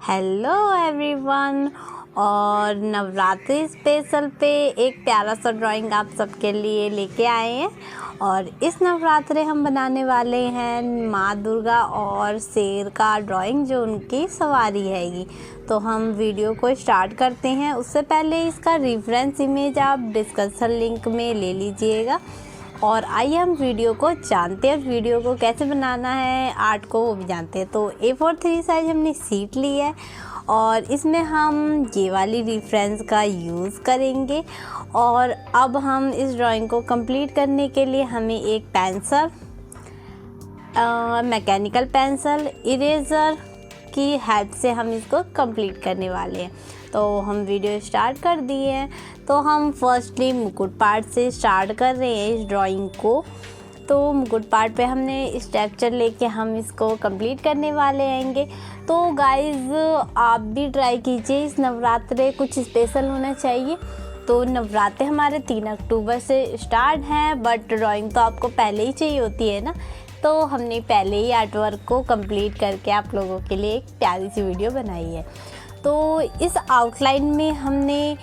Hello everyone. और Navratri special पे एक प्यारा सा ड्राइंग आप सबके लिए लेके आए हैं। और इस नवरात्रि हम बनाने वाले हैं माँ दुर्गा और शेर का ड्राइंग, जो उनकी सवारी हैगी। तो हम वीडियो को स्टार्ट करते हैं। उससे पहले इसका रेफरेंस इमेज आप डिस्क्रिप्शन लिंक में ले लीजिएगा। और आइए हम वीडियो को जानते हैं, वीडियो को कैसे बनाना है, आर्ट को वो भी जानते हैं। तो A4 3 साइज हमने शीट ली है और इसमें हम ये वाली रेफरेंस का यूज़ करेंगे। और अब हम इस ड्राइंग को कंप्लीट करने के लिए हमें एक पेंसिल, मैकेनिकल पेंसिल, इरेज़र की हेल्प से हम इसको कंप्लीट करने वाले हैं। तो हम वीडियो स्टार्ट कर दिए हैं। तो हम फर्स्टली मुकुट पार्ट से स्टार्ट कर रहे हैं इस ड्राइंग को। तो मुकुट पार्ट पे हमने स्ट्रक्चर लेके हम इसको कंप्लीट करने वाले हैंगे। तो गाइस आप भी ट्राई कीजिए, इस नवरात्रे कुछ स्पेशल होना चाहिए। तो नवरात्रे हमारे 3 अक्टूबर से स्टार्ट हैं, बट ड्राइंग तो आपको पहले ही चाहिए होती है ना। तो हमने पहले ही आर्ट वर्क को कंप्लीट करके आप लोगों के लिए एक प्यारी सी वीडियो बनाई है। तो इस आउटलाइन में हमने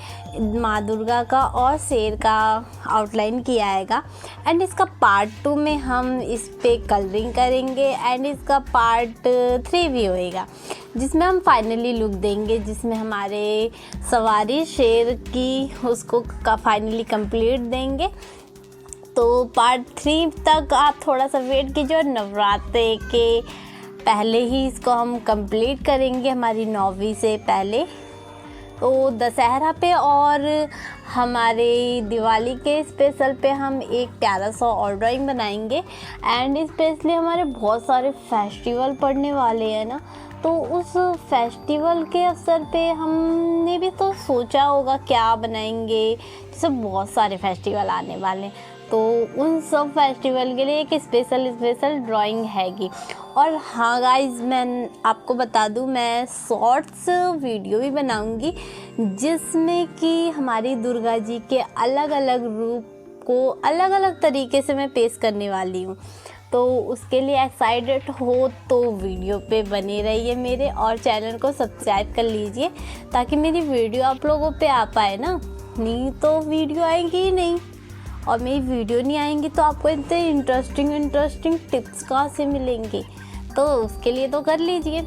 माँ दुर्गा का और शेर का आउटलाइन किया हैगा। एंड इसका पार्ट 2 में हम इस पे कलरिंग करेंगे एंड इसका पार्ट 3 भी होएगा, जिसमें हम फाइनली लुक देंगे, जिसमें हमारे सवारी शेर की उसको फाइनली कंप्लीट देंगे। तो पार्ट 3 तक आप थोड़ा सा वेट कीजिए और नवरात्रे के पहले ही इसको हम कंप्लीट करेंगे, हमारी 9वीं से पहले। तो दशहरा पे और हमारे दिवाली के स्पेशल पे हम एक प्यारा सा और ड्राइंग बनाएंगे। एंड स्पेशली हमारे बहुत सारे फेस्टिवल पड़ने वाले हैं ना, तो उस फेस्टिवल के अवसर पे हमने भी तो सोचा होगा क्या बनाएंगे। जैसे बहुत सारे फेस्टिवल आने वाले हैं, तो उन सब फेस्टिवल के लिए एक स्पेशल ड्राइंग हैगी। और हाँ गाइस, मैं आपको बता दूँ, मैं शॉर्ट्स वीडियो भी बनाऊंगी, जिसमें कि हमारी दुर्गा जी के अलग अलग रूप को अलग अलग तरीके से मैं पेश करने वाली हूँ। तो उसके लिए एक्साइटेड हो तो वीडियो पे बने रहिए मेरे, और चैनल को सब्सक्राइब कर लीजिए ताकि मेरी वीडियो आप लोगों पे आ पाए ना। नहीं तो वीडियो आएंगी ही नहीं, और मेरी वीडियो नहीं आएंगी तो आपको इतने इंटरेस्टिंग टिप्स कहाँ से मिलेंगे। तो उसके लिए तो कर लीजिए।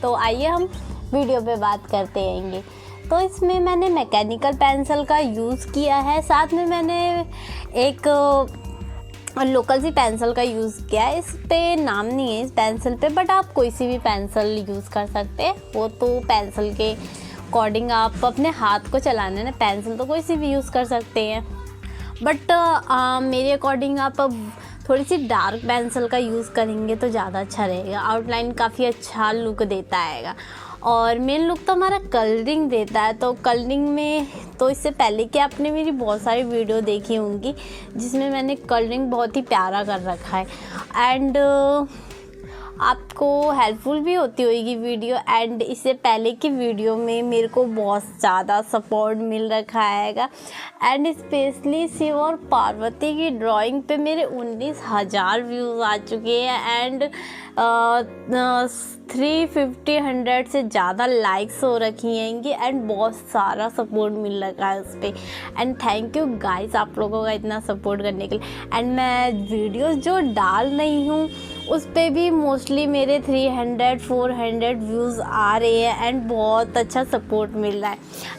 तो आइए हम वीडियो पे बात करते रहेंगे। तो इसमें मैंने मैकेनिकल पेंसिल का यूज़ किया है, साथ में मैंने एक लोकल सी पेंसिल का यूज़ किया है। इस पे नाम नहीं है इस पेंसिल पे, बट आप कोई सी भी पेंसिल यूज़ कर सकते हैं। वो तो पेंसिल के अकॉर्डिंग आप अपने हाथ को चलाना है ना, पेंसिल तो कोई सी भी यूज़ कर सकते हैं। बट मेरे अकॉर्डिंग आप अब थोड़ी सी डार्क पेंसिल का यूज़ करेंगे तो ज़्यादा अच्छा रहेगा। आउटलाइन काफ़ी अच्छा लुक देता है, और मेन लुक तो हमारा कलरिंग देता है। तो कलरिंग में तो इससे पहले कि आपने मेरी बहुत सारी वीडियो देखी होंगी जिसमें मैंने कलरिंग बहुत ही प्यारा कर रखा है। एंड आपको हेल्पफुल भी होती होगी वीडियो। एंड इससे पहले की वीडियो में मेरे को बहुत ज़्यादा सपोर्ट मिल रखा है। एंड स्पेशली शिव और पार्वती की ड्राइंग पे मेरे 19,000 व्यूज़ आ चुके हैं। एंड 350 से ज़्यादा लाइक्स हो रखी हैंगी। एंड बहुत सारा सपोर्ट मिल रखा है उस पर। एंड थैंक यू गाइस आप लोगों का इतना सपोर्ट करने के लिए। एंड मैं वीडियोस जो डाल रही हूँ उस पर भी मोस्टली मेरे 300-400 व्यूज़ आ रहे हैं। एंड बहुत अच्छा सपोर्ट मिल रहा है।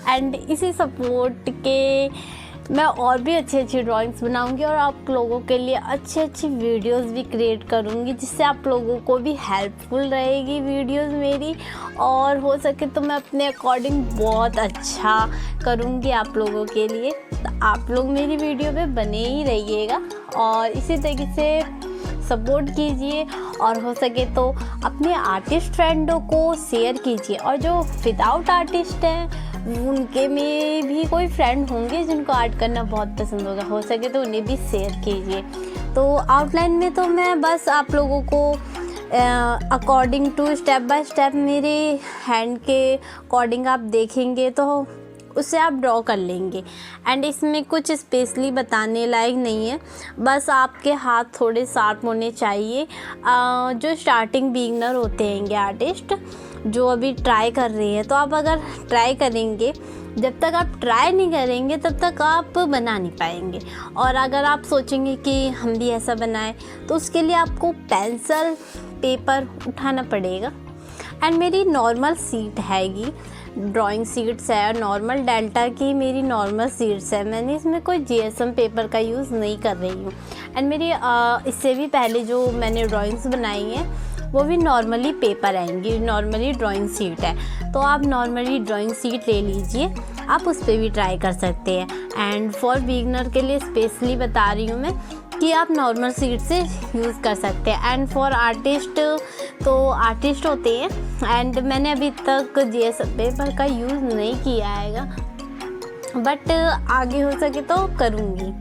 एंड इसी सपोर्ट के मैं और भी अच्छी ड्राइंग्स बनाऊंगी और आप लोगों के लिए अच्छी वीडियोस भी क्रिएट करूंगी, जिससे आप लोगों को भी हेल्पफुल रहेगी वीडियोस मेरी। और हो सके तो मैं अपने अकॉर्डिंग बहुत अच्छा करूंगी आप लोगों के लिए। तो आप लोग मेरी वीडियो पे बने ही रहिएगा और इसी तरीके से सपोर्ट कीजिए। और हो सके तो अपने आर्टिस्ट फ्रेंडों को शेयर कीजिए। और जो विदाउट आर्टिस्ट हैं उनके में भी कोई फ्रेंड होंगे जिनको आर्ट करना बहुत पसंद होगा, हो सके तो उन्हें भी शेयर कीजिए। तो आउटलाइन में तो मैं बस आप लोगों को according to step by step मेरे हैंड के अकॉर्डिंग आप देखेंगे तो उससे आप ड्रॉ कर लेंगे। एंड इसमें कुछ स्पेशली बताने लायक नहीं है, बस आपके हाथ थोड़े शार्प होने चाहिए। जो स्टार्टिंग बिगिनर होते हैं आर्टिस्ट जो अभी ट्राई कर रही हैं, तो आप अगर ट्राई करेंगे, जब तक आप ट्राई नहीं करेंगे तब तक आप बना नहीं पाएंगे। और अगर आप सोचेंगे कि हम भी ऐसा बनाएं, तो उसके लिए आपको पेंसिल पेपर उठाना पड़ेगा। एंड मेरी नॉर्मल शीट हैगी, ड्राइंग शीट्स है, नॉर्मल डेल्टा की मेरी नॉर्मल शीट्स है। मैंने इसमें कोई जीएसएम पेपर का यूज़ नहीं कर रही हूँ। एंड मेरी इससे भी पहले जो मैंने ड्राइंग्स बनाई हैं वो भी नॉर्मली पेपर आएंगी, नॉर्मली ड्राइंग शीट है। तो आप नॉर्मली ड्राइंग शीट ले लीजिए, आप उस पर भी ट्राई कर सकते हैं। एंड फॉर बिगनर के लिए स्पेशली बता रही हूँ मैं कि आप नॉर्मल शीट से यूज़ कर सकते हैं। एंड फॉर आर्टिस्ट, तो आर्टिस्ट होते हैं, एंड मैंने अभी तक जीएसएम पेपर का यूज़ नहीं किया है, बट आगे हो सके तो करूँगी।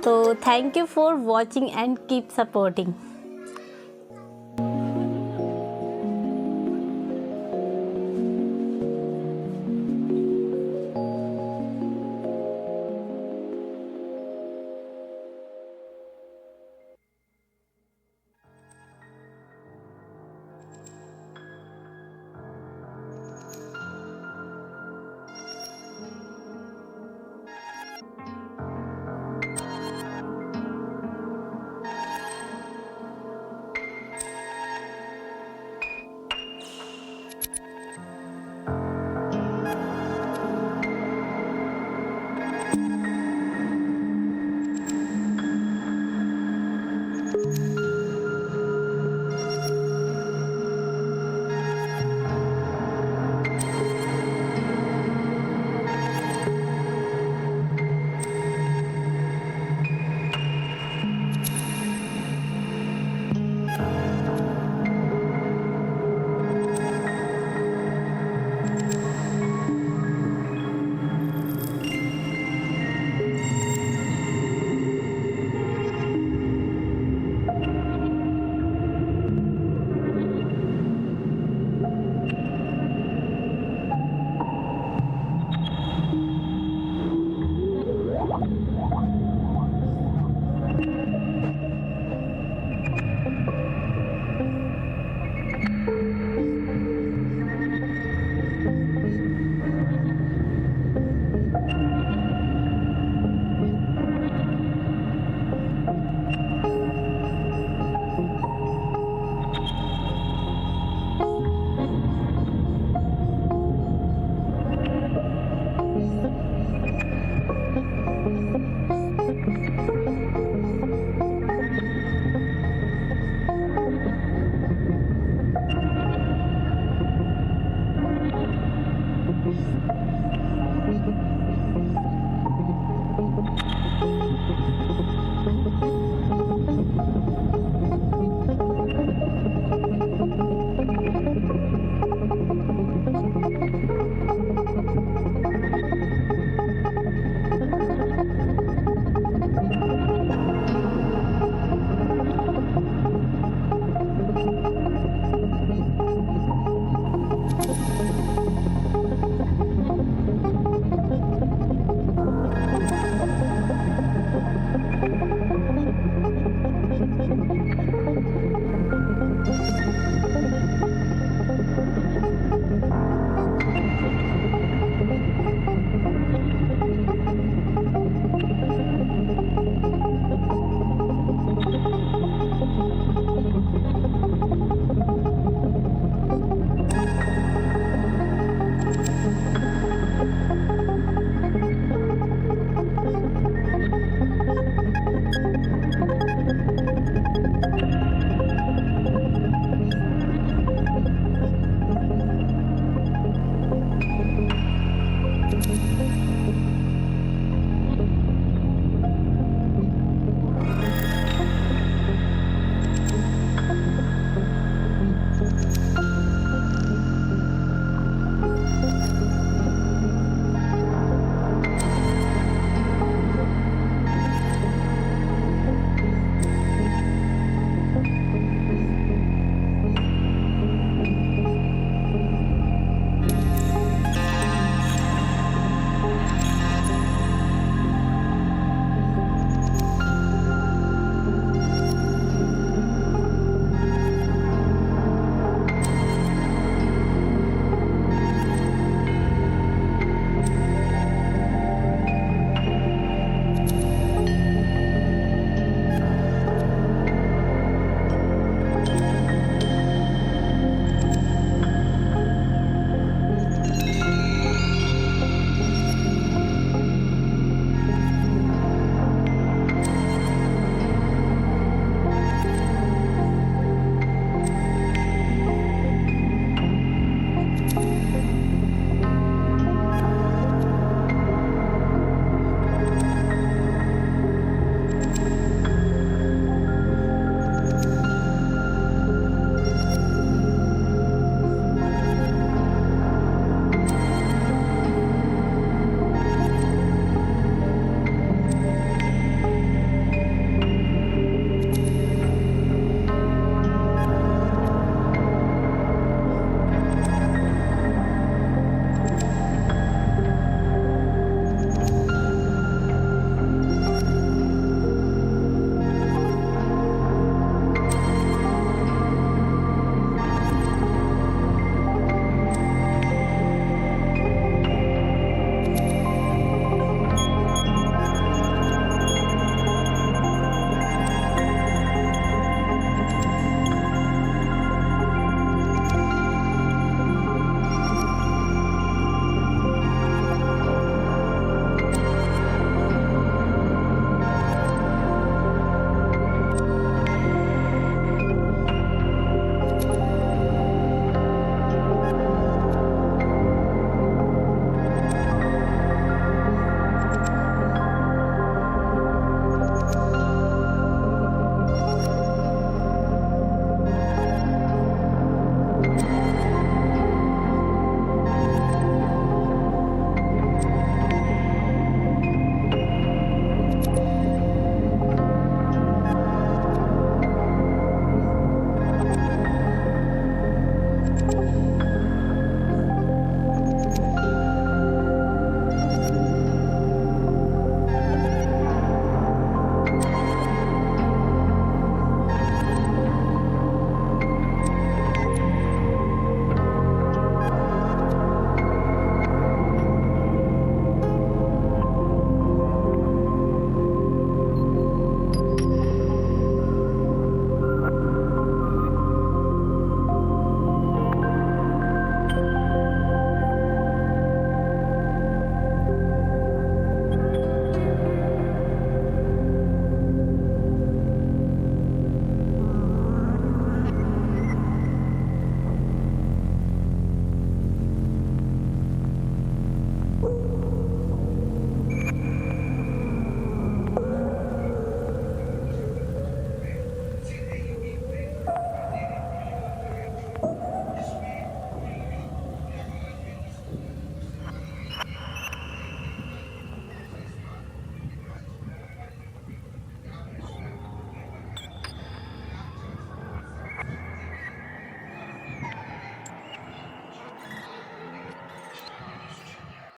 तो thank you for watching and keep supporting.